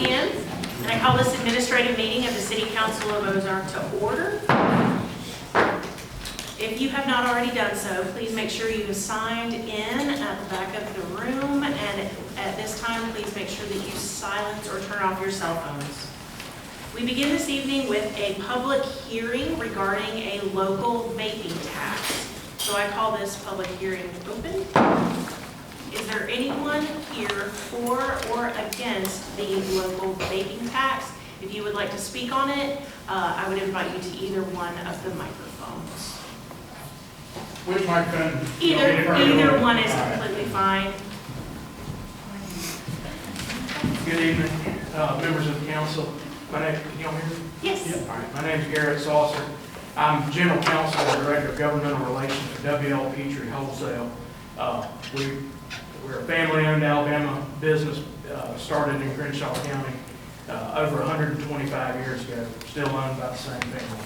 hands, and I call this administrative meeting of the City Council of Ozark to order. If you have not already done so, please make sure you have signed in at the back of the room, and at this time, please make sure that you silence or turn off your cell phones. We begin this evening with a public hearing regarding a local vaping tax. So I call this public hearing open. Is there anyone here for or against the local vaping tax? If you would like to speak on it, I would invite you to either one of the microphones. Which microphone? Either one is completely fine. Good evening, members of the council. My name, can you all hear me? Yes. Yeah. All right. My name is Garrett Saucer. I'm General Counsel and Director of Governmental Relations for WL Petrie Wholesale. We're a family-owned Alabama business started in Crenshaw County over 125 years ago, still owned by the same family.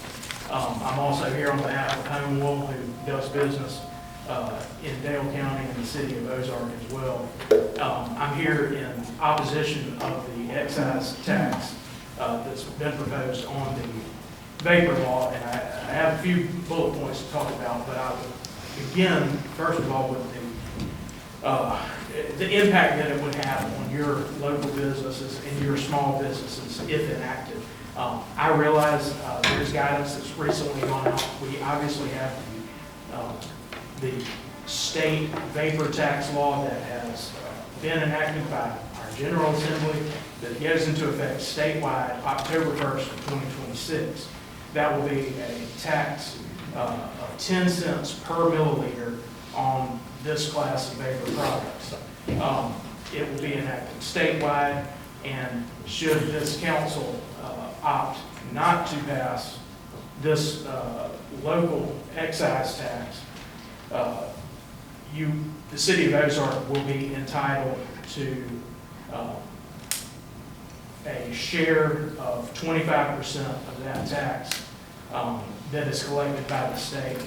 I'm also here on behalf of Home Wool, who does business in Dale County and the city of Ozark as well. I'm here in opposition of the excise tax that's been proposed on the vapor law, and I have a few bullet points to talk about, but I will begin, first of all, with the impact that it would have on your local businesses and your small businesses if enacted. I realize there's guidance that's recently gone out. We obviously have the state vapor tax law that has been enacted by our General Assembly that goes into effect statewide October 1st of 2026. That will be a tax of 10 cents per milliliter on this class of vapor products. It will be enacted statewide, and should this council opt not to pass this local excise tax, the city of Ozark will be entitled to a share of 25% of that tax that is collected by the state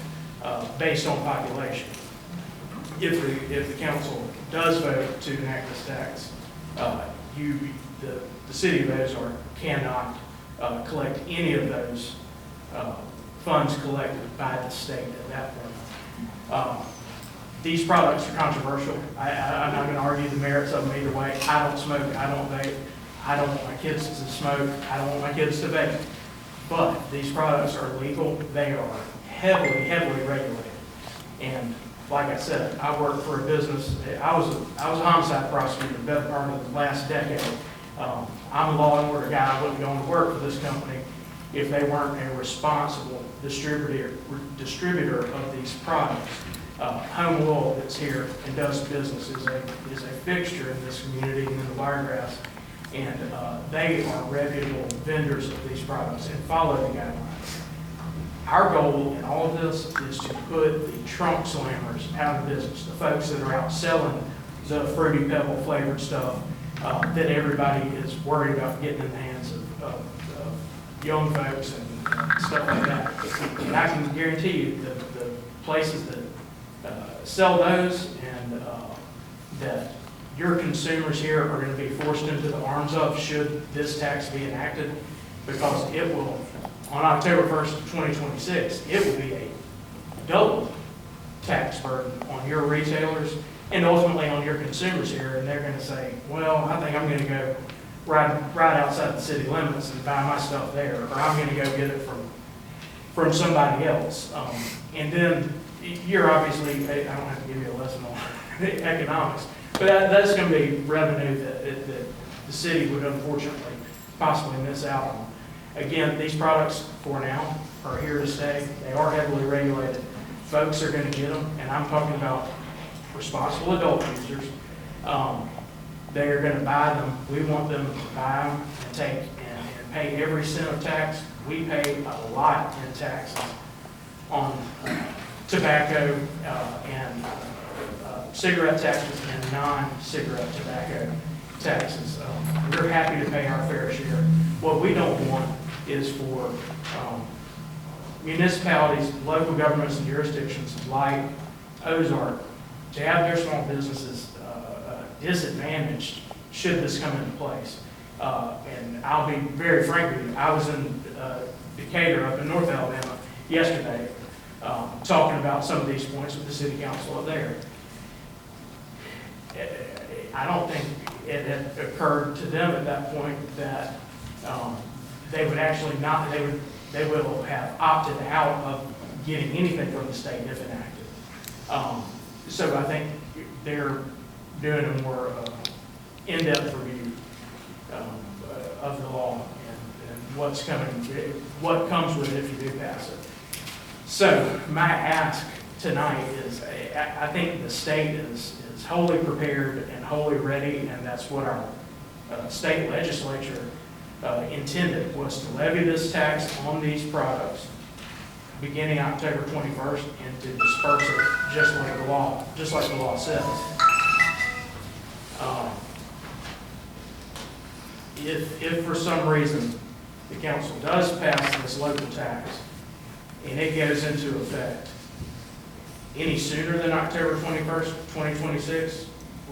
based on population. If the council does vote to enact this tax, the city of Ozark cannot collect any of those funds collected by the state at that point. These products are controversial. I'm not going to argue the merits of them either way. I don't smoke. I don't vape. I don't want my kids to smoke. I don't want my kids to vape. But these products are legal. They are heavily, heavily regulated. And like I said, I work for a business. I was a homicide prosecutor the better part of the last decade. I'm a law and order guy. I wouldn't go to work for this company if they weren't a responsible distributor of these products. Home Wool that's here and does business is a fixture in this community and in the Wiregrass, and they are reputable vendors of these products and follow the guidelines. Our goal in all of this is to put the trunk slammers out of business, the folks that are out selling the Fruity Pebble flavored stuff that everybody is worried about getting in the hands of young folks and stuff like that. And I can guarantee you that the places that sell those and that your consumers here are going to be forced into the arms of should this tax be enacted, because it will, on October 1st, 2026, it will be a double tax burden on your retailers and ultimately on your consumers here, and they're going to say, well, I think I'm going to go right outside the city limits and buy my stuff there, or I'm going to go get it from somebody else. And then you're obviously, I don't have to give you a lesson on economics, but that's going to be revenue that the city would unfortunately possibly miss out on. Again, these products for now are here to stay. They are heavily regulated. Folks are going to get them, and I'm talking about responsible adult users. They are going to buy them. We want them to buy them and take and pay every cent of tax. We pay a lot in taxes on tobacco and cigarette taxes and non-cigarette tobacco taxes. We're happy to pay our fair share. What we don't want is for municipalities, local governments, and jurisdictions like Ozark to have their small businesses disadvantaged should this come into place. And I'll be very frank with you, I was in Decatur up in North Alabama yesterday, talking about some of these points with the city council up there. I don't think it had occurred to them at that point that they would actually not, they will have opted out of getting anything from the state if enacted. So I think they're doing a more in-depth review of the law and what's coming, what comes with it if you do pass it. So my ask tonight is, I think the state is wholly prepared and wholly ready, and that's what our state legislature intended, was to levy this tax on these products beginning October 21st and to disperse it just like the law says. If for some reason the council does pass this local tax and it goes into effect any sooner than October 21st, 2026,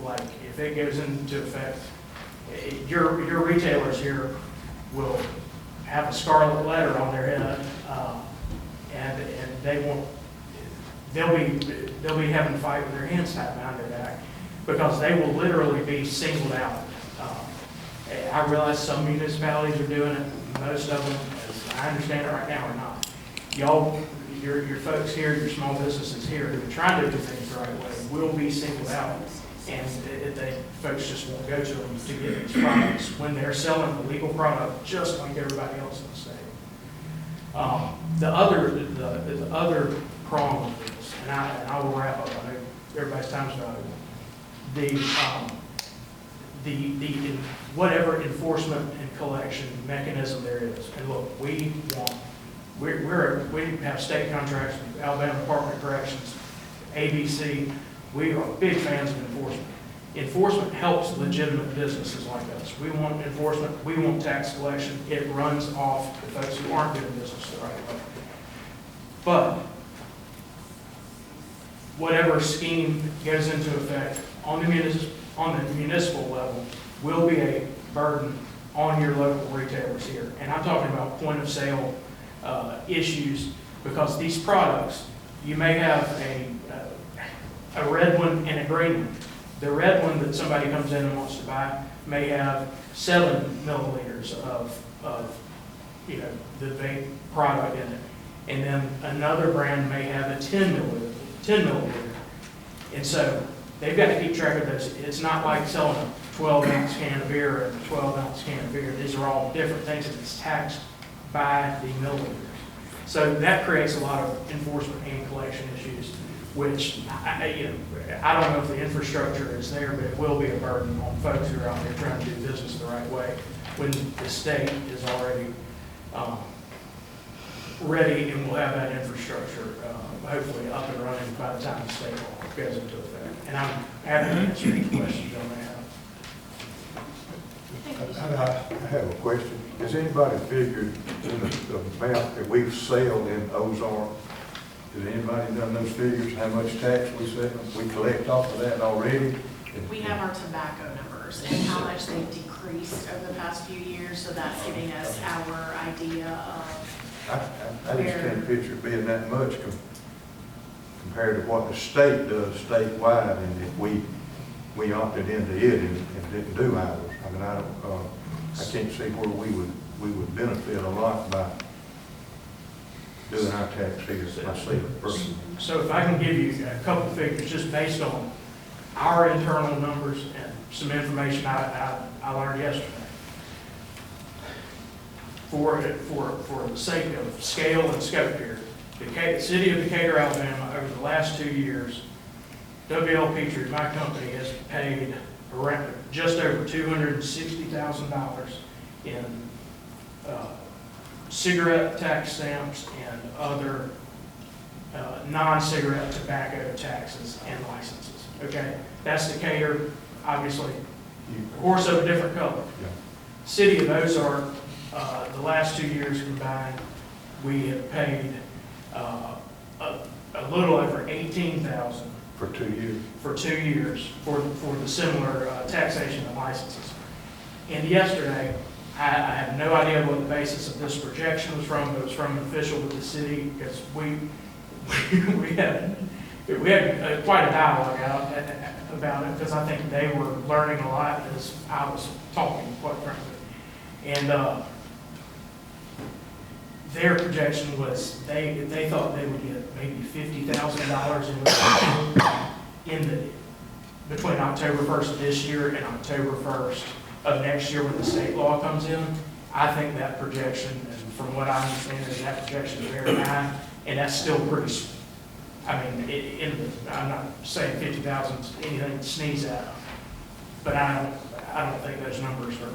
like if it goes into effect, your retailers here will have a scarlet letter on their head, and they'll be having to fight with their hands tied behind their back, because they will literally be singled out. I realize some municipalities are doing it, most of them, as I understand it right now, are not. Y'all, your folks here, your small businesses here who are trying to do things the right way will be singled out, and folks just won't go to them to get these products when they're selling a legal product just like everybody else in the state. The other prong of this, and I will wrap up, I know everybody's time's valuable. The whatever enforcement and collection mechanism there is, and look, we have state contracts with Alabama Department of Corrections, ABC. We are big fans of enforcement. Enforcement helps legitimate businesses like us. We want enforcement. We want tax collection. It runs off the folks who aren't doing business the right way. But whatever scheme goes into effect on the municipal level will be a burden on your local retailers here. And I'm talking about point of sale issues, because these products, you may have a red one and a green one. The red one that somebody comes in and wants to buy may have 7 milliliters of the vape product in it. And then another brand may have a 10 milliliter. And so they've got to keep track of those. It's not like selling a 12-ounce can of beer and a 12-ounce can of beer. These are all different things, and it's taxed by the milliliters. So that creates a lot of enforcement and collection issues, which I don't know if the infrastructure is there, but it will be a burden on folks who are out there trying to do business the right way when the state is already ready and will have that infrastructure hopefully up and running by the time the state law goes into effect. And I'm happy to answer any questions you may have. I have a question. Has anybody figured in the amount that we sell in Ozark? Has anybody done those figures, how much tax we sell? We collect off of that already? We have our tobacco numbers and how much they've decreased over the past few years, so that's giving us our idea of I just can't picture it being that much compared to what the state does statewide, and if we opted into it and didn't do ours. I mean, I can't see where we would benefit a lot by doing our tax figures myself personally. So if I can give you a couple of figures just based on our internal numbers and some information I learned yesterday. For the sake of scale and scope here, the city of Decatur, Alabama, over the last 2 years, WL Petrie, my company, has paid around just over $260,000 in cigarette tax stamps and other non-cigarette tobacco taxes and licenses. Okay, that's Decatur, obviously, horse of a different color. Yeah. City of Ozark, the last 2 years combined, we have paid a little over $18,000 For 2 years. for 2 years for the similar taxation and licenses. And yesterday, I have no idea what the basis of this projection was from, but it was from an official with the city, because we had quite a dialogue out about it, because I think they were learning a lot as I was talking, quite frankly. And their projection was they thought they would get maybe $50,000 between October 1st of this year and October 1st of next year when the state law comes in. I think that projection, and from what I understand, is that projection is very high, and that's still pretty. I mean, I'm not saying 50,000 is anything to sneeze at, but I don't think those numbers are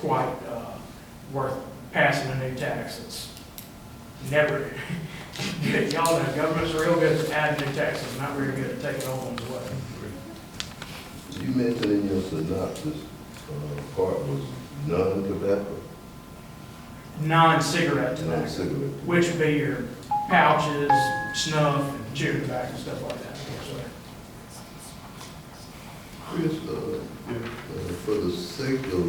quite worth passing a new tax. It's never. Y'all know government's real good at adding new taxes, not very good at taking old ones away. You mentioned in your synopsis part was non-tobacco, Non-cigarette tobacco, non-cigarette. which would be your pouches, snuff, and chewing tobacco, stuff like that. Chris, for the sake of,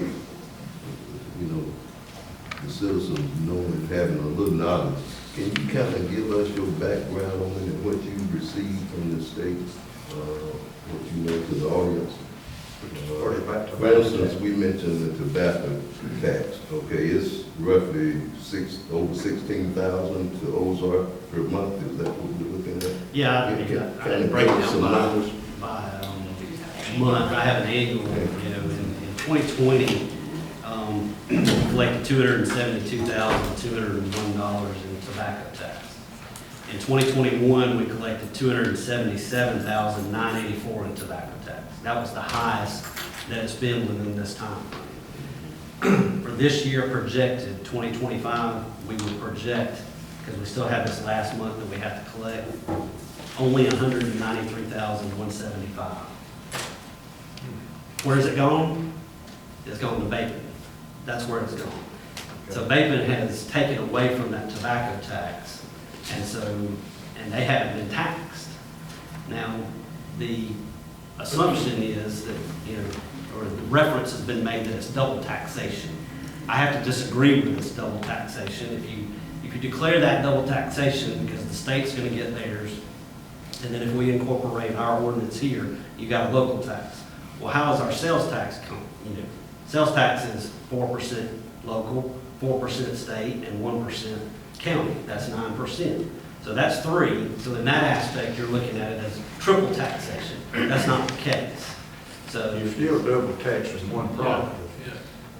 the citizens knowing, having a little knowledge, can you kind of give us your background on it, what you received from the state, what you know to the audience? For instance, we mentioned the tobacco tax. Okay, it's roughly over 16,000 to Ozark per month. Is that what we're looking at? Yeah, I didn't break it down by month. I have an annual, in 2020, collected $272,201 in tobacco tax. In 2021, we collected $277,984 in tobacco tax. That was the highest that it's been within this time frame. For this year projected, 2025, we would project, because we still have this last month that we have to collect, only $193,175. Where's it gone? It's gone to vaping. That's where it's gone. So vaping has taken away from that tobacco tax, and they haven't been taxed. Now, the assumption is that, or the reference has been made that it's double taxation. I have to disagree with this double taxation. If you declare that double taxation, because the state's going to get theirs, and then if we incorporate our ordinance here, you got a local tax. Well, how is our sales tax come? Sales tax is 4% local, 4% state, and 1% county. That's 9%. So that's 3. So in that aspect, you're looking at it as triple taxation. That's not the case. So You're still double taxed with one product.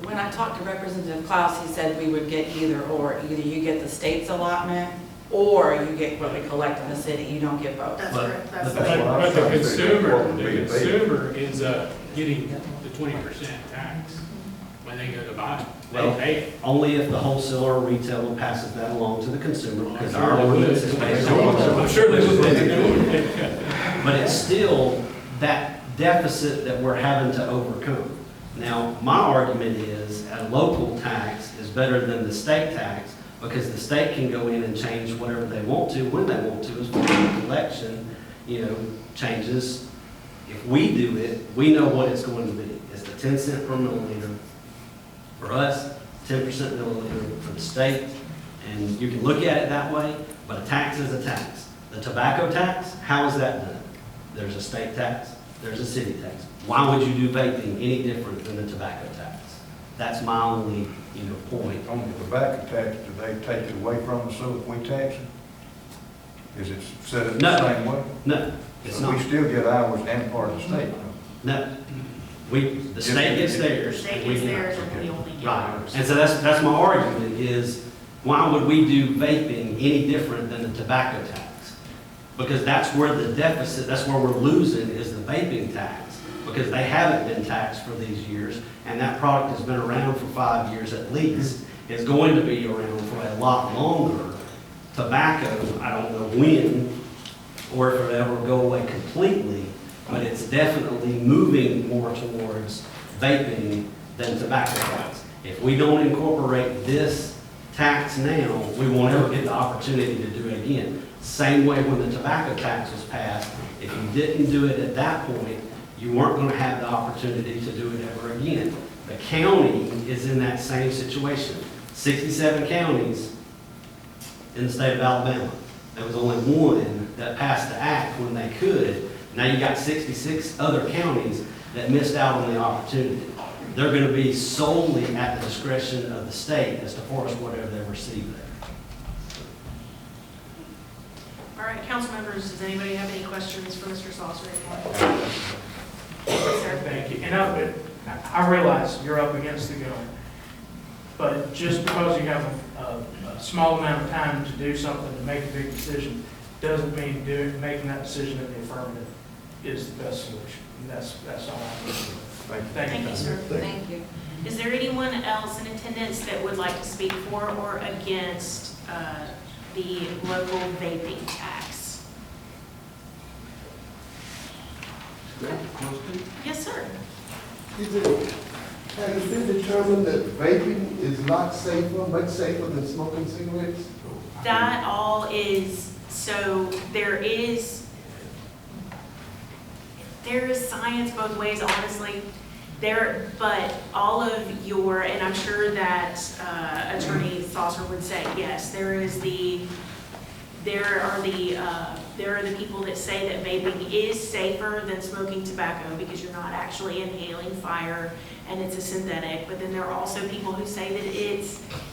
When I talked to Representative Klaus, he said we would get either or. Either you get the state's allotment, or you get what we collect in the city. You don't get both. That's But- correct. That's but- correct. That's But what I the was trying to figure out what would be the consumer ends up getting the 20% tax when they go to buy it. Well, They pay it. only if the wholesaler or retailer passes that along to the consumer, because I'm our sure they ordinance would. is based I'm on. sure they would. But it's still that deficit that we're having to overcome. Now, my argument is a local tax is better than the state tax, because the state can go in and change whatever they want to, when they want to, as far as the collection, changes. If we do it, we know what it's going to be. It's the 10 cent per milliliter for us, 10% milliliter for the state, and you can look at it that way, but a tax is a tax. The tobacco tax, how is that done? There's a state tax, there's a city tax. Why would you do vaping any different than the tobacco tax? That's my only, point. On the tobacco tax, do they take it away from us so if we tax it? Is it set up the No. same way? No, it's So we not. still get ours and part of the state? No. The state gets The theirs. state and we gets get theirs ours. and we only get Right, ours. and so that's my argument is, why would we do vaping any different than the tobacco tax? Because that's where the deficit, that's where we're losing, is the vaping tax. Because they haven't been taxed for these years, and that product has been around for 5 years at least. It's going to be around for a lot longer. Tobacco, I don't know when, or if it'll ever go away completely, but it's definitely moving more towards vaping than tobacco tax. If we don't incorporate this tax now, we won't ever get the opportunity to do it again. Same way when the tobacco tax was passed, if you didn't do it at that point, you weren't going to have the opportunity to do it ever again. The county is in that same situation. 67 counties in the state of Alabama. There was only one that passed the act when they could. Now you got 66 other counties that missed out on the opportunity. They're going to be solely at the discretion of the state as to force whatever they receive there. All right, council members, does anybody have any questions for Mr. Saucer anymore? Yes, sir. Thank you. And I realize you're up against the gun, but just because you have a small amount of time to do something, to make a big decision, doesn't mean making that decision in the affirmative is the best solution. And that's all I'm doing. Thank you, sir. Thank you. Is there anyone else in attendance that would like to speak for or against the local vaping tax? Yes, sir. Has it been determined that vaping is not safer, much safer than smoking cigarettes? That all is, so there is science both ways, honestly. But all of your, and I'm sure that Attorney Saucer would say, yes, there are the people that say that vaping is safer than smoking tobacco because you're not actually inhaling fire and it's a synthetic. But then there are also people who say that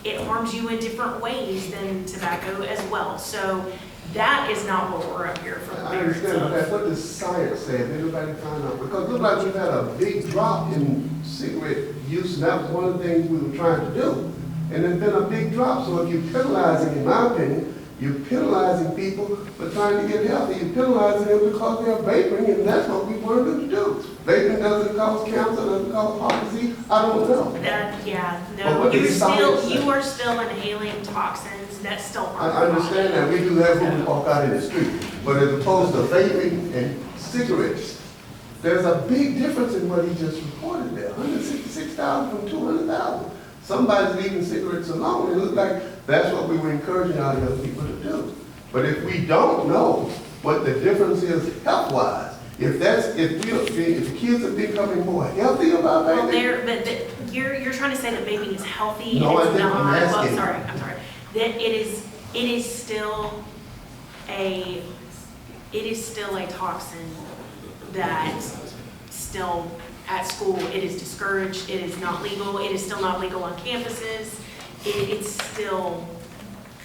it harms you in different ways than tobacco as well. So that is not what we're up here for. I understand, but that's what the science says. Everybody find out. Because it looked like we've had a big drop in cigarette use, and that was one of the things we were trying to do. And there's been a big drop. So if you're penalizing, in my opinion, you're penalizing people for trying to get healthy. You're penalizing them because they're vaping, and that's what we wanted them to do. Vaping doesn't cause cancer, doesn't cause heart disease. I don't know. But You are still inhaling toxins that still harm. I understand that. We do that when we walk out in the street. But as opposed to vaping and cigarettes, there's a big difference in what he just reported there. 166,000 from 200,000. Somebody's leaving cigarettes alone. It looks like that's what we were encouraging our young people to do. But if we don't know what the difference is health-wise, if the kids are becoming more healthy about Well, vaping, you're trying to say that vaping is healthy. No, and I it's think I'm not. asking. Well, I'm sorry. That it is still a toxin that still at school it is discouraged. It is not legal. It is still not legal on campuses. It's still.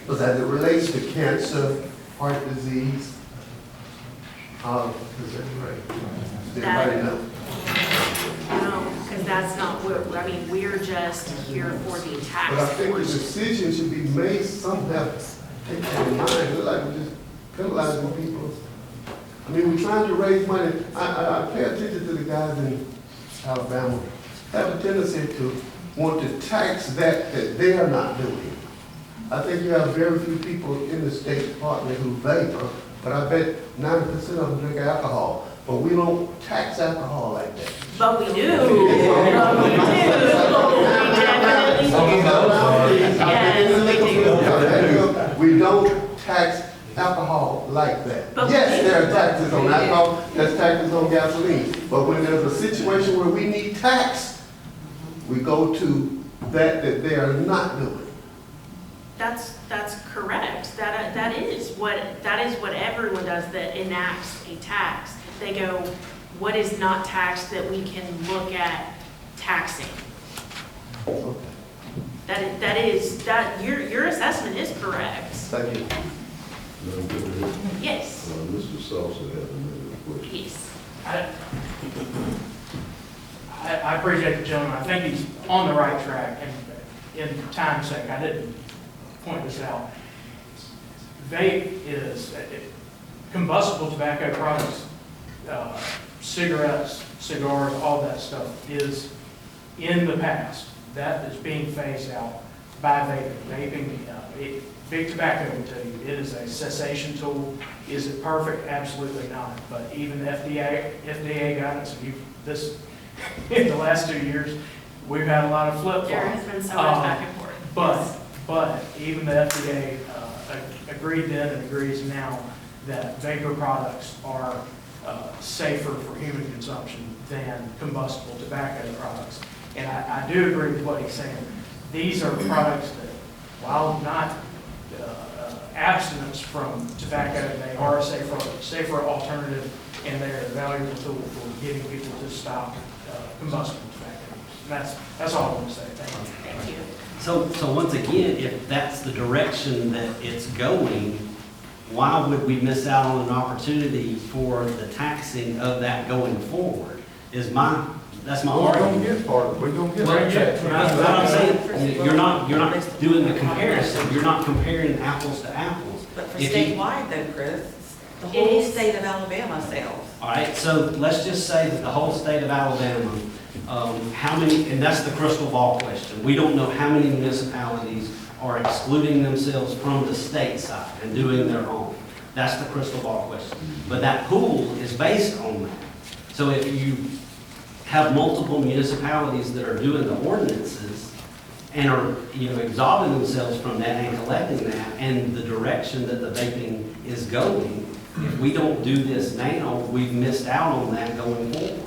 but as it relates to cancer, heart disease, is that right? Does anybody know? No, because that's not what, I mean, we're just here for the tax But I think the portion. decision should be made, some have to take that in mind. It looks like we're just penalizing people. I mean, we're trying to raise money. I pay attention to the guys in Alabama, have a tendency to want to tax that they are not doing. I think you have very few people in the State Department who vape, but I bet 90% of them drink alcohol. But we don't tax alcohol like that. But we do. But we do. Yes, We don't tax alcohol like that. But Yes, we- there are taxes on alcohol, there's taxes on gasoline. But when there's a situation where we need tax, we go to that they are not doing. That's correct. That is what everyone does that enacts a tax. They go, what is not taxed that we can look at taxing? Okay. Your assessment is correct. Thank you. Madam President, Yes, Mr. Salsa has another question. yes. I appreciate the gentleman. I think he's on the right track, and in time's sake, I didn't point this out. Vape is combustible tobacco products, cigarettes, cigars, all that stuff is in the past. That is being phased out by vaping. Big Tobacco will tell you, it is a cessation tool. Is it perfect? Absolutely not. But even the FDA guidance, in the last 2 years, we've had a lot of flip-flops. There has been so much back and forth. But even the FDA agreed then and agrees now that vapor products are safer for human consumption than combustible tobacco products. And I do agree with what he's saying. These are products that, while not abstinence from tobacco, they are a safer alternative, and they're a valuable tool for getting people to stop combustible tobacco use. And that's all I want to say. Thank you. Thank you. So once again, if that's the direction that it's going, why would we miss out on an opportunity for the taxing of that going forward? That's my We're gonna argument. get part of it, we're gonna get Well, that check. yeah. That's what I'm saying. You're not doing the comparison. You're not comparing apples to apples. But for If you- statewide though, Chris, the It whole is- state of Alabama sales. All right, so let's just say that the whole state of Alabama, how many, and that's the crystal ball question. We don't know how many municipalities are excluding themselves from the state side and doing their own. That's the crystal ball question. But that pool is based on that. So if you have multiple municipalities that are doing the ordinances and are, absolving themselves from that and collecting that, and the direction that the vaping is going, if we don't do this now, we've missed out on that going forward.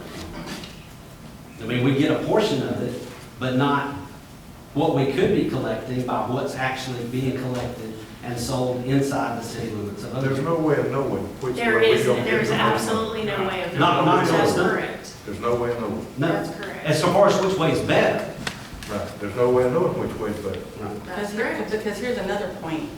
I mean, we get a portion of it, but not what we could be collecting by what's actually being collected and sold inside the city limits of There's Ozark. no way of knowing which way There we is, gonna get. there's the money. absolutely no way of Not- knowing. not That's until it's done. correct. There's no way of knowing. No, That's correct. as far as which way is better. Right, there's no way of knowing which way's better. That's correct. Because here's another point.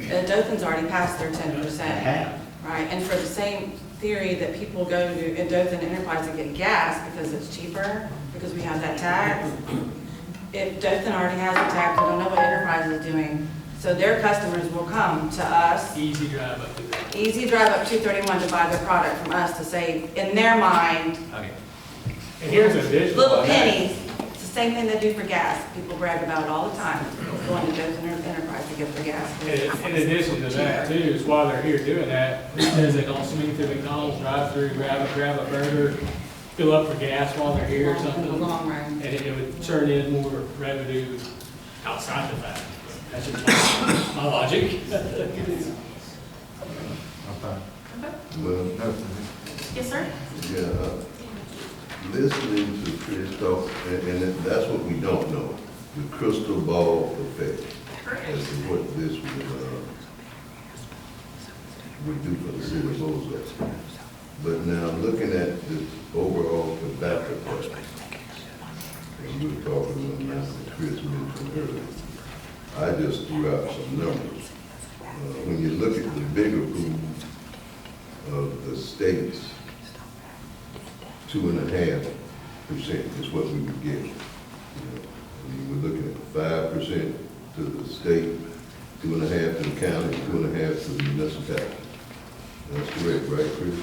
Dothan's already passed their 10%. They have. Right, and for the same theory that people go to Dothan Enterprise and get gas because it's cheaper, because we have that tax, if Dothan already has the tax, we don't know what Enterprise is doing, so their customers will come to us, Easy drive up to there. easy drive up 231 to buy their product from us to save, in their mind, Okay. And here's a visual. little of that. pennies. It's the same thing they do for gas. People brag about it all the time, going to Dothan Enterprise to get their gas. In addition to that too, is while they're here doing that, it says they can also swing through McDonald's, drive through, grab a burger, fill up for gas while they're here or In the something. long run. And it would turn in more revenue outside the fact. That's just my logic. Well, Nothing. Yes, sir? yeah, listening to Chris talk, and that's what we don't know, the crystal ball effect. Correct. As to what this would do for the city of Ozark. But now, looking at the overall tobacco question, and we were talking about what Chris mentioned earlier, I just threw out some numbers. When you look at the bigger pool of the states, 2.5% is what we would get. I mean, we're looking at 5% to the state, 2.5% to the county, 2.5% to the municipality. That's correct, right, Chris?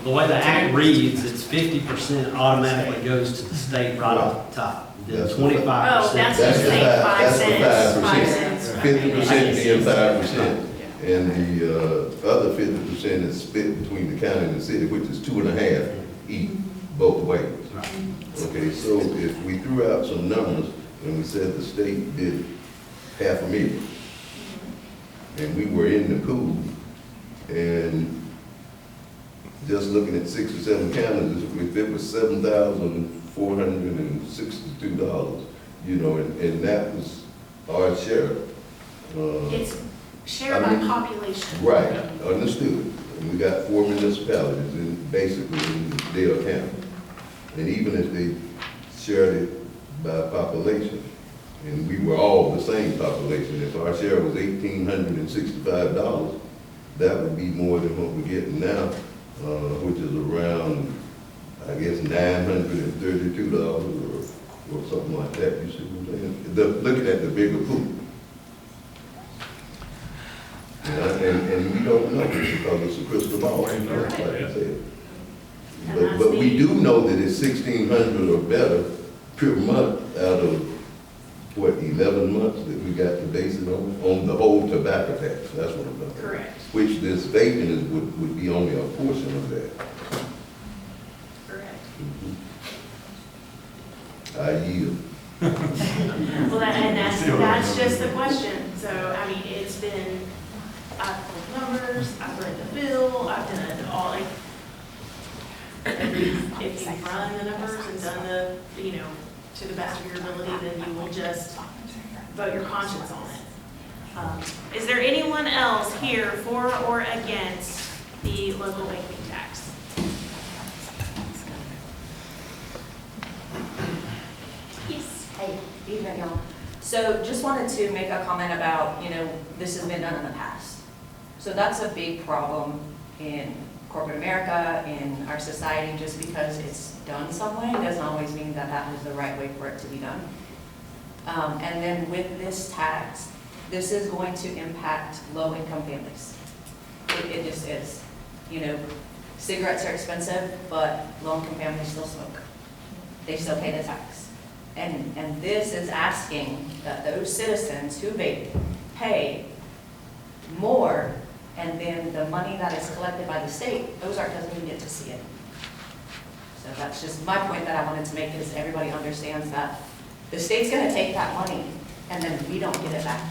The way the act reads, it's 50% automatically goes to the state right off the top. Then That's 25%. Oh, that's That's just the saying five- 5 that's the cents. 5%. 5 cents. 50% being 5%. And the other 50% is split between the county and the city, which is 2.5 each, both ways. Okay, so if we threw out some numbers and we said the state did 500,000, and we were in the pool, and just looking at 6 or 7 counties, if it was $7,462, and that was our share. It's shared by population. Right, understood. And we got 4 municipalities basically in Dale County. And even if they shared it by population, and we were all the same population, if our share was $1,865, that would be more than what we're getting now, which is around, I guess, $932 or something like that, you see what I'm saying? Looking at the bigger pool. And we don't know because it's a crystal ball, like I said. But we do know that it's 1,600 or better per month out of, 11 months that we got to base it on the whole tobacco tax. That's what I'm talking about. Correct. Which this vaping would be only a portion of that. Correct. I yield. Well, that's just the question. So, I mean, it's been, I've pulled numbers, I've read the bill, I've done all, like, If you've run the numbers and done the, to the best of your ability, then you will just vote your conscience on it. Is there anyone else here for or against the local vaping tax? Yes. Hey, evening, y'all. So just wanted to make a comment about, this has been done in the past. So that's a big problem in corporate America, in our society, just because it's done some way doesn't always mean that that was the right way for it to be done. And then with this tax, this is going to impact low-income families. It just is. Cigarettes are expensive, but low-income families still smoke. They still pay the tax. And this is asking that those citizens who vape pay more, and then the money that is collected by the state, Ozark doesn't even get to see it. So that's just my point that I wanted to make, is everybody understands that the state's gonna take that money, and then we don't get it back.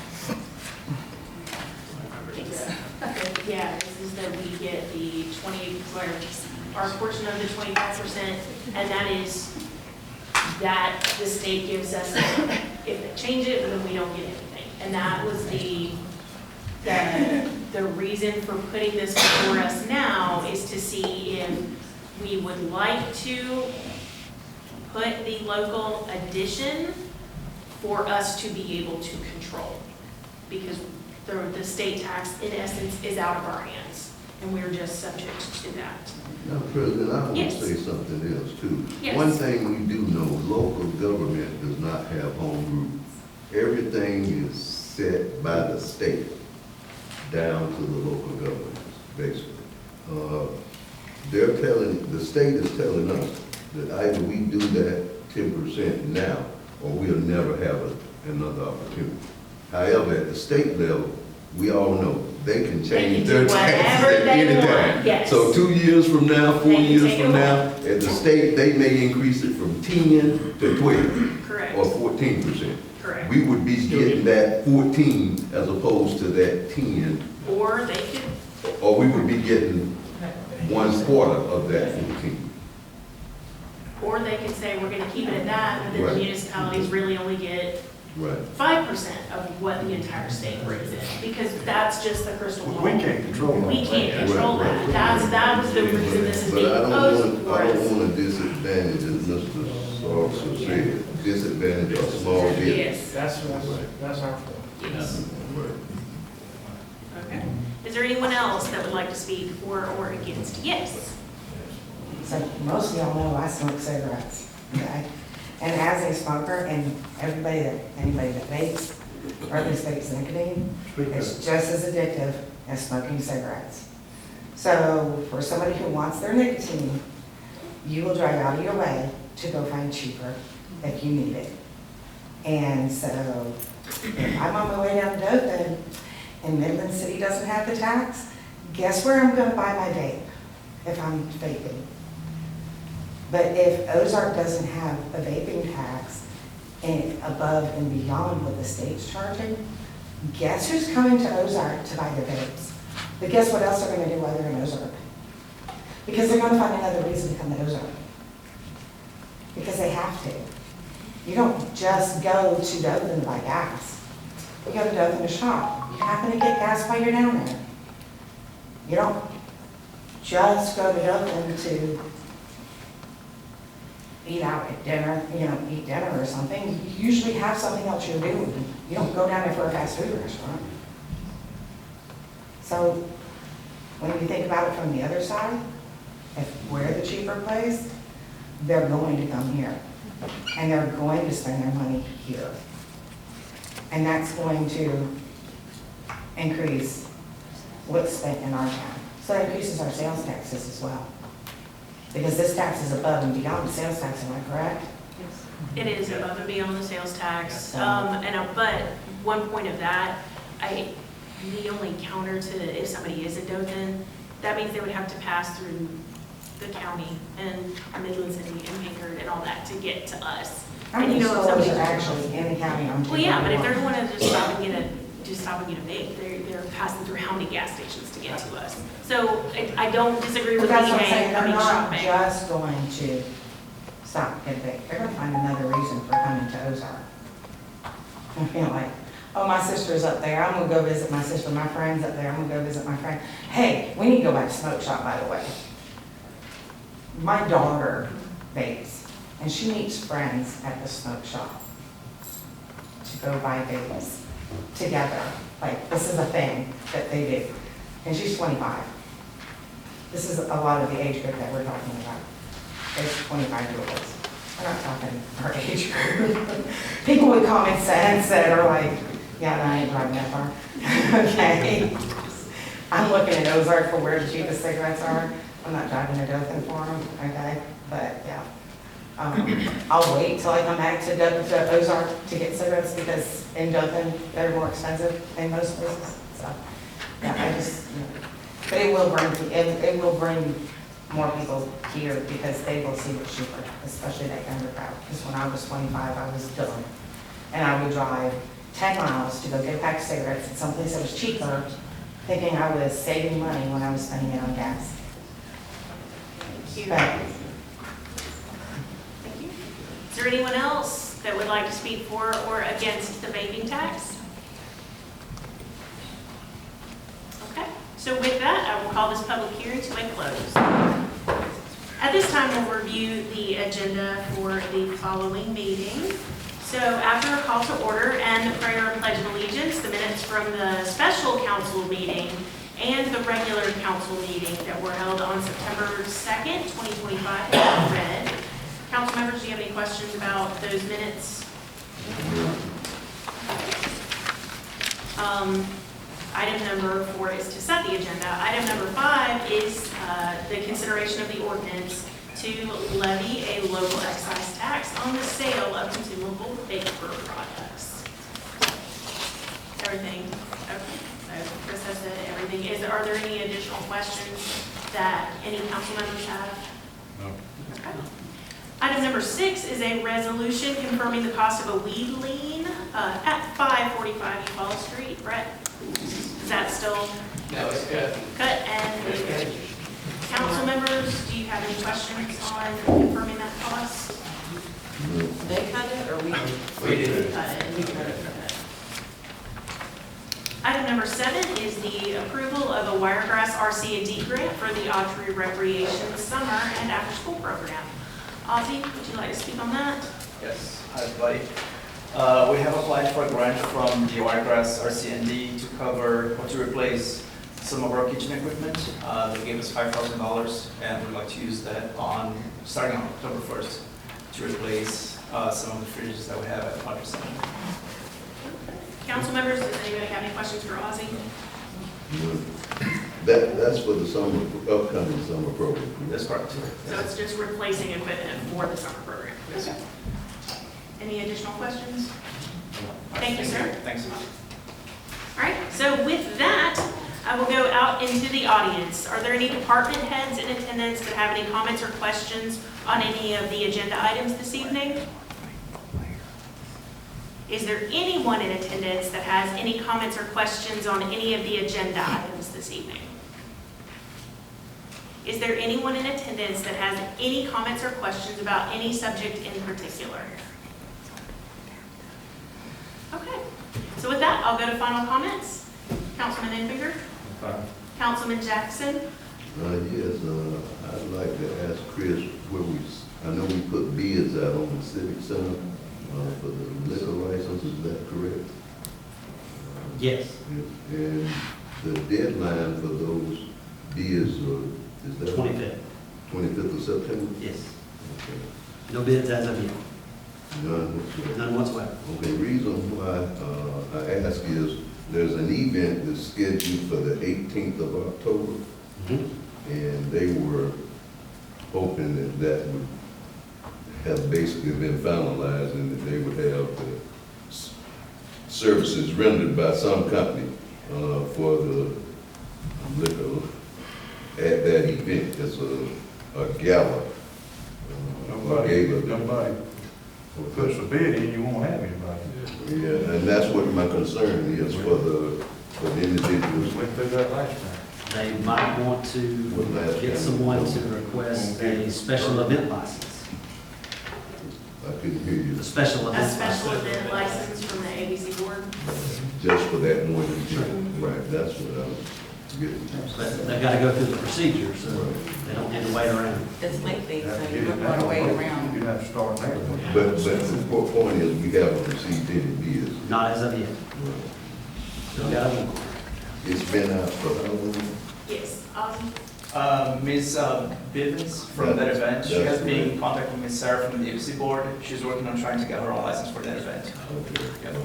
Yeah, this is that we get the 20, our portion of the 25%, and that is, that the state gives us. If they change it, then we don't get anything. And that was the reason for putting this before us now, is to see if we would like to put the local addition for us to be able to control. Because the state tax, in essence, is out of our hands, and we're just subject to that. Now, President, I want Yes. to say something else too. Yes. One thing we do know, local government does not have home rule. Everything is set by the state down to the local governments, basically. The state is telling us that either we do that 10% now, or we'll never have another opportunity. However, at the state level, we all know they can change their do taxes whatever at they any want, time. yes. So 2 years from now, 4 They can years take it from now, away. at the state, they may increase it from 10 to 12 Correct, or 14%. correct. We would be getting that 14 as opposed to that 10, Or they could, or we would be getting 1/4 of that 14. or they could say, we're gonna keep it at that, but then the Right. municipalities really only get Right. 5% of what the entire state brings in, because that's just the crystal ball. We can't control that. We can't control Right, that. That was the reason this is But being I proposed don't for want, I us. don't want to disadvantage, as Mr. Officer said, disadvantage a small business. Yes, That's our fault. yes. Right. Okay. Is there anyone else that would like to speak for or against? Yes. So most of y'all know I smoke cigarettes, okay? And as a smoker, and anybody that vapes or at least vapes nicotine, it's just as addictive as smoking cigarettes. So for somebody who wants their nicotine, you will drive out of your way to go find cheaper if you need it. And so if I'm on my way down to Dothan and Midland City doesn't have the tax, guess where I'm gonna buy my vape if I'm vaping? But if Ozark doesn't have a vaping tax and above and beyond what the state's charging, guess who's coming to Ozark to buy their vapes? But guess what else they're gonna do while they're in Ozark? Because they're gonna find another reason to come to Ozark. Because they have to. You don't just go to Dothan to buy gas. You go to Dothan to shop. You happen to get gas while you're down there. You don't just go to Dothan to eat out at dinner, eat dinner or something. You usually have something else you're doing. You don't go down there for a fast food restaurant. So when you think about it from the other side, if we're the cheaper place, they're going to come here. And they're going to spend their money here. And that's going to increase what's spent in our town. So that increases our sales taxes as well. Because this tax is above and beyond the sales tax, am I correct? It is above and beyond the sales tax. But one point of that, the only counter to if somebody is in Dothan, that means they would have to pass through the county and Midland City and Pinkard and all that to get to us. How And many if stores somebody- are actually in the county on Well, yeah, but if they're 241? going to just stop and get just stopping you to vape. They're passing through how many gas stations to get to us. So I don't disagree But with that's what I'm DA saying, they're coming not shopping. just going to stop and vape. They're gonna find another reason for coming to Ozark. I feel like, oh, my sister's up there, I'm gonna go visit my sister, my friend's up there, I'm gonna go visit my friend. Hey, we need to go by the smoke shop, by the way. My daughter vapes, and she meets friends at the smoke shop to go buy vapes together. Like, this is a thing that they do. And she's 25. This is a lot of the age group that we're talking about. It's 25-year-olds. We're not talking our age group. People with common sense that are like, yeah, no, I ain't driving that far. Okay? I'm looking at Ozark for where the cheapest cigarettes are. I'm not driving to Dothan for them, okay? But, yeah. I'll wait till I come back to Ozark to get cigarettes because in Dothan, they're more expensive than most places. So, yeah, I just, you know. But it will bring more people here because they will see what's cheaper, especially that younger crowd. Because when I was 25, I was done. And I would drive 10 miles to go get a pack of cigarettes at someplace that was cheaper, thinking I was saving money when I was spending it on gas. Thank you. But Thank you. Is there anyone else that would like to speak for or against the vaping tax? Okay, so with that, I will call this public hearing to a close. At this time, we'll review the agenda for the following meeting. So after a call to order and the prayer and pledge of allegiance, the minutes from the special council meeting and the regular council meeting that were held on September 2nd, 2025 are read. Council members, do you have any questions about those minutes? Item number 4 is to set the agenda. Item number 5 is the consideration of the ordinance to levy a local excise tax on the sale of consumable paper products. Everything, okay, so Chris has said everything. Are there any additional questions that any council members have? No. Okay. Item number 6 is a resolution confirming the cost of a weed lien at 545 Eufaula Street. Brett, is that still? No, it's good. Cut and council members, do you have any questions on confirming that cost? They cut it or we? We did. Cut it. We cut it. Item number 7 is the approval of a Wiregrass RC&D grant for the Autry Recreation Summer and After School Program. Ozzy, would you like to speak on that? Yes, hi everybody. We have applied for a grant from the Wiregrass RC&D to cover or to replace some of our kitchen equipment. They gave us $5,000 and we'd like to use that starting on October 1st to replace some of the fridges that we have at Autry Center. Council members, does anybody have any questions for Ozzy? That's for the upcoming summer program. That's correct. So it's just replacing equipment for the summer program. Yes. Any additional questions? Thank you, sir. Thanks. All right, so with that, I will go out into the audience. Are there any department heads in attendance that have any comments or questions on any of the agenda items this evening? Is there anyone in attendance that has any comments or questions on any of the agenda items this evening? Is there anyone in attendance that has any comments or questions about any subject in particular? Okay, so with that, I'll go to final comments. Councilman Enfinger? Councilman Jackson? Yes, I'd like to ask Chris I know we put bids out on the Civic Center for the liquor license, is that correct? Yes. And the deadline for those bids, is that? 25th. 25th of September? Yes. Okay. No bids as of yet. None whatsoever. None whatsoever. Okay, reason why I ask is, there's an event that's scheduled for the 18th of October, and they were hoping that that would have basically been finalized and that they would have the services rendered by some company for the liquor at that event. It's a gala. Nobody. puts a bid in, you won't have anybody. Yeah, and that's what my concern is for the We individuals. went through that last time. They might want to get someone to request a special event license. I couldn't hear you. A special A event special license. event license from the ABC board. Just for that one event. Right, that's what I was getting. But they've got to go through the procedure, so they don't need to wait around. It's lengthy, so Have to you get it don't want to now. wait around. You'd have to start now. But the point is, we haven't received any bids. Not as of yet. Still got them. It's been out for how long? Yes, Ozzy? Ms. Bivens from that event, she has been contacting Ms. Sarah from the ABC board. She's working on trying to get her own license for that event. Yep.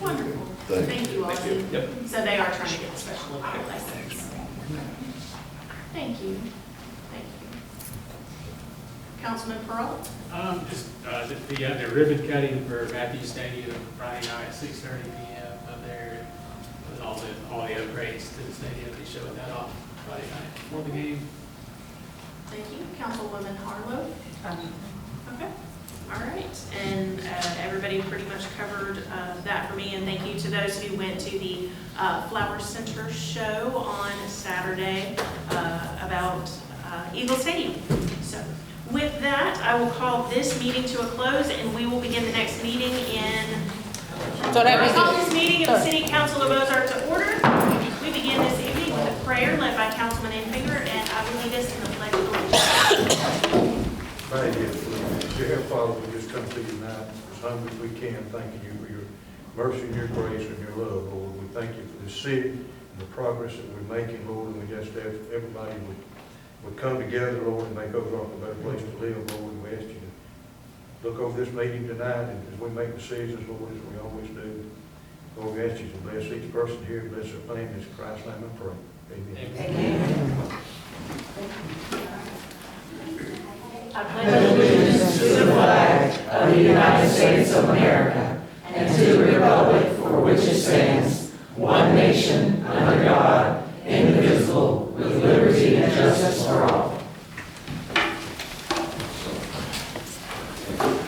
Wonderful. Thank you. Thank you, Thank you. Ozzy. Yep. So they are trying to get the special event license. Thank you. Thank you. Councilman Pearl? The ribbon cutting for Matthew Stadium Friday night, 6:30 PM up there. With all the upgrades to the stadium, they showed that off Friday night before the game. Thank you. Councilwoman Harlow? Okay. All right. And everybody pretty much covered that for me. And thank you to those who went to the Flower Center show on Saturday about Eagle Stadium. So with that, I will call this meeting to a close, and we will begin the next meeting in... So that I call this meeting of the City Council of Ozark to order. We begin this evening with a prayer led by Councilman Infinger, and I will lead us in the pledge of allegiance. Thank you. Dear Father, we just come to you now as humble as we can, thanking you for your mercy and your grace and your love, Lord. We thank you for this city and the progress that we're making, Lord, and we just ask everybody would come together, Lord, and make Ozark a better place to live, Lord. And we ask you to look over this meeting tonight, and as we make decisions, Lord, as we always do, Lord, we ask you to bless each person here, bless their families, in Christ's name I pray. Amen. I pledge allegiance To the flag of the United States of America and to the republic for which it stands, one nation, under God, indivisible, with liberty and justice for all.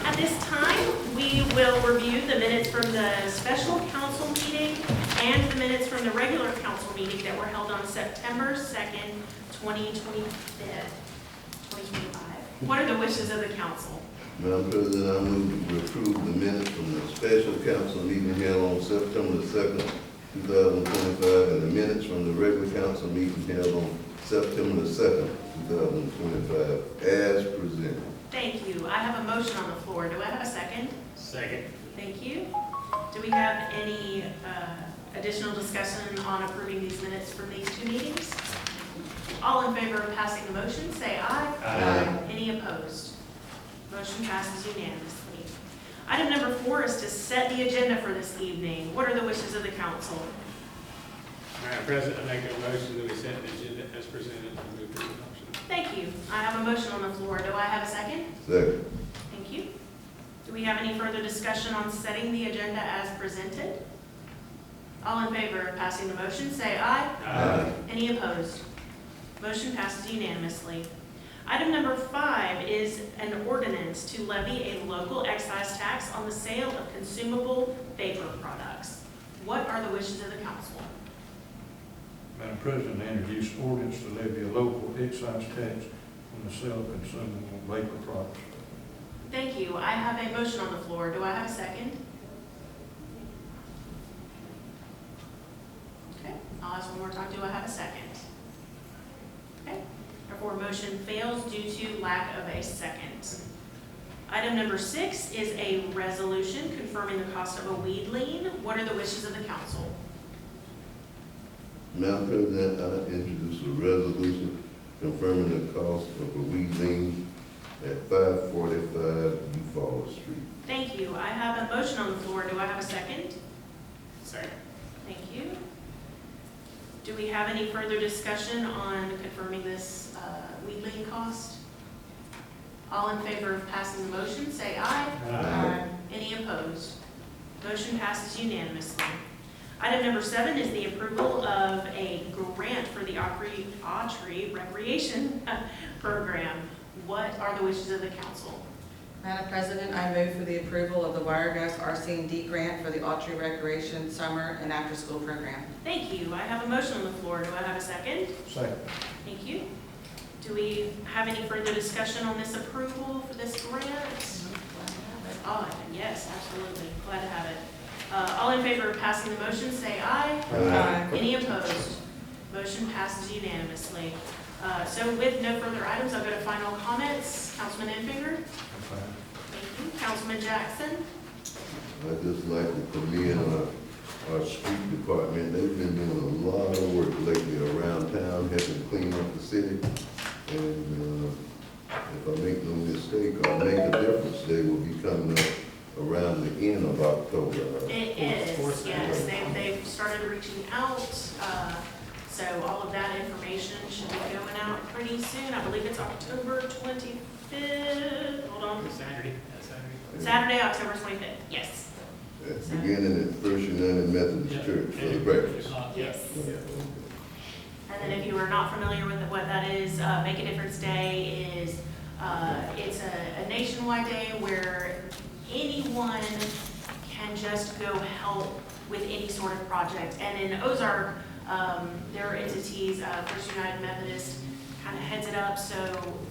At this time, we will review the minutes from the special council meeting and the minutes from the regular council meeting that were held on September 2nd, 2025. What are the wishes of the council? Madam President, I move to approve the minutes from the special council meeting held on September the 2nd, 2025, and the minutes from the regular council meeting held on September the 2nd, 2025, as presented. Thank you. I have a motion on the floor. Do I have a second? Second. Thank you. Do we have any additional discussion on approving these minutes from these two meetings? All in favor of passing the motion, say aye. Aye. Any opposed? Motion passes unanimously. Item number 4 is to set the agenda for this evening. What are the wishes of the council? Madam President, I make a motion that we set the agenda as presented and move to adoption. Thank you. I have a motion on the floor. Do I have a second? Second. Thank you. Do we have any further discussion on setting the agenda as presented? All in favor of passing the motion, say aye. Aye. Any opposed? Motion passes unanimously. Item number 5 is an ordinance to levy a local excise tax on the sale of consumable vapor products. What are the wishes of the council? Madam President, I introduce ordinance to levy a local excise tax on the sale of consumable vapor products. Thank you. I have a motion on the floor. Do I have a second? Okay, I'll ask one more time. Do I have a second? Okay, therefore motion fails due to lack of a second. Item number 6 is a resolution confirming the cost of a weed lien. What are the wishes of the council? Madam President, I introduce a resolution confirming the cost of a weed lien at 545 Eufaula Street. Thank you. I have a motion on the floor. Do I have a second? Second. Thank you. Do we have any further discussion on confirming this weed lien cost? All in favor of passing the motion, say aye. Aye. Any opposed? Motion passes unanimously. Item number 7 is the approval of a grant for the Autry Recreation Program. What are the wishes of the council? Madam President, I move for the approval of the Wiregrass RC&D grant for the Autry Recreation Summer and After-School Program. Thank you. I have a motion on the floor. Do I have a second? Second. Thank you. Do we have any further discussion on this approval for this grant? Oh, yes, absolutely. Glad to have it. All in favor of passing the motion, say aye. Aye. Any opposed? Motion passes unanimously. So with no further items, I'll go to final comments. Councilman Enfinger? Thank you. Councilman Jackson? I'd just like to commend our street department. They've been doing a lot of work lately around town, helping clean up the city. And if I make no mistake, or make a difference, they will be coming up around the end of October. It is, yes. They've started reaching out. So all of that information should be going out pretty soon. I believe it's October 25th. Hold on. Saturday. Saturday, October 25th. Yes. It's beginning at First United Methodist Church for the breakfast. Yes. And then if you are not familiar with what that is, Make a Difference Day is, it's a nationwide day where anyone can just go help with any sort of project. And in Ozark, there are entities, First United Methodist kind of heads it up, so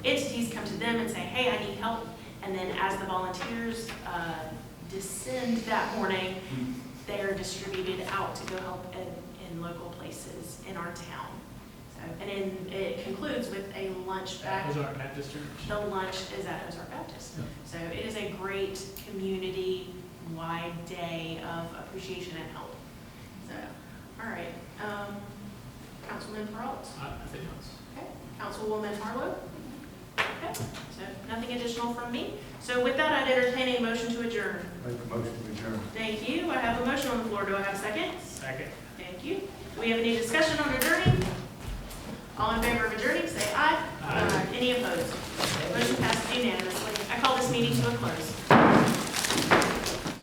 entities come to them and say, hey, I need help. And then as the volunteers descend that morning, they are distributed out to go help in local places in our town. So, and it concludes with a lunch back. Ozark Baptist Church. The lunch is at Ozark Baptist. So it is a great community-wide day of appreciation and help. So, all right. Councilman Peralta? Nothing else. Okay. Councilwoman Harlow? Okay. So nothing additional from me. So with that, I'd entertain a motion to adjourn. Make a motion to adjourn. Thank you. I have a motion on the floor. Do I have a second? Second. Thank you. Do we have any discussion on adjourning? All in favor of adjourning, say aye. Aye. Any opposed? Motion passes unanimously. I call this meeting to a close.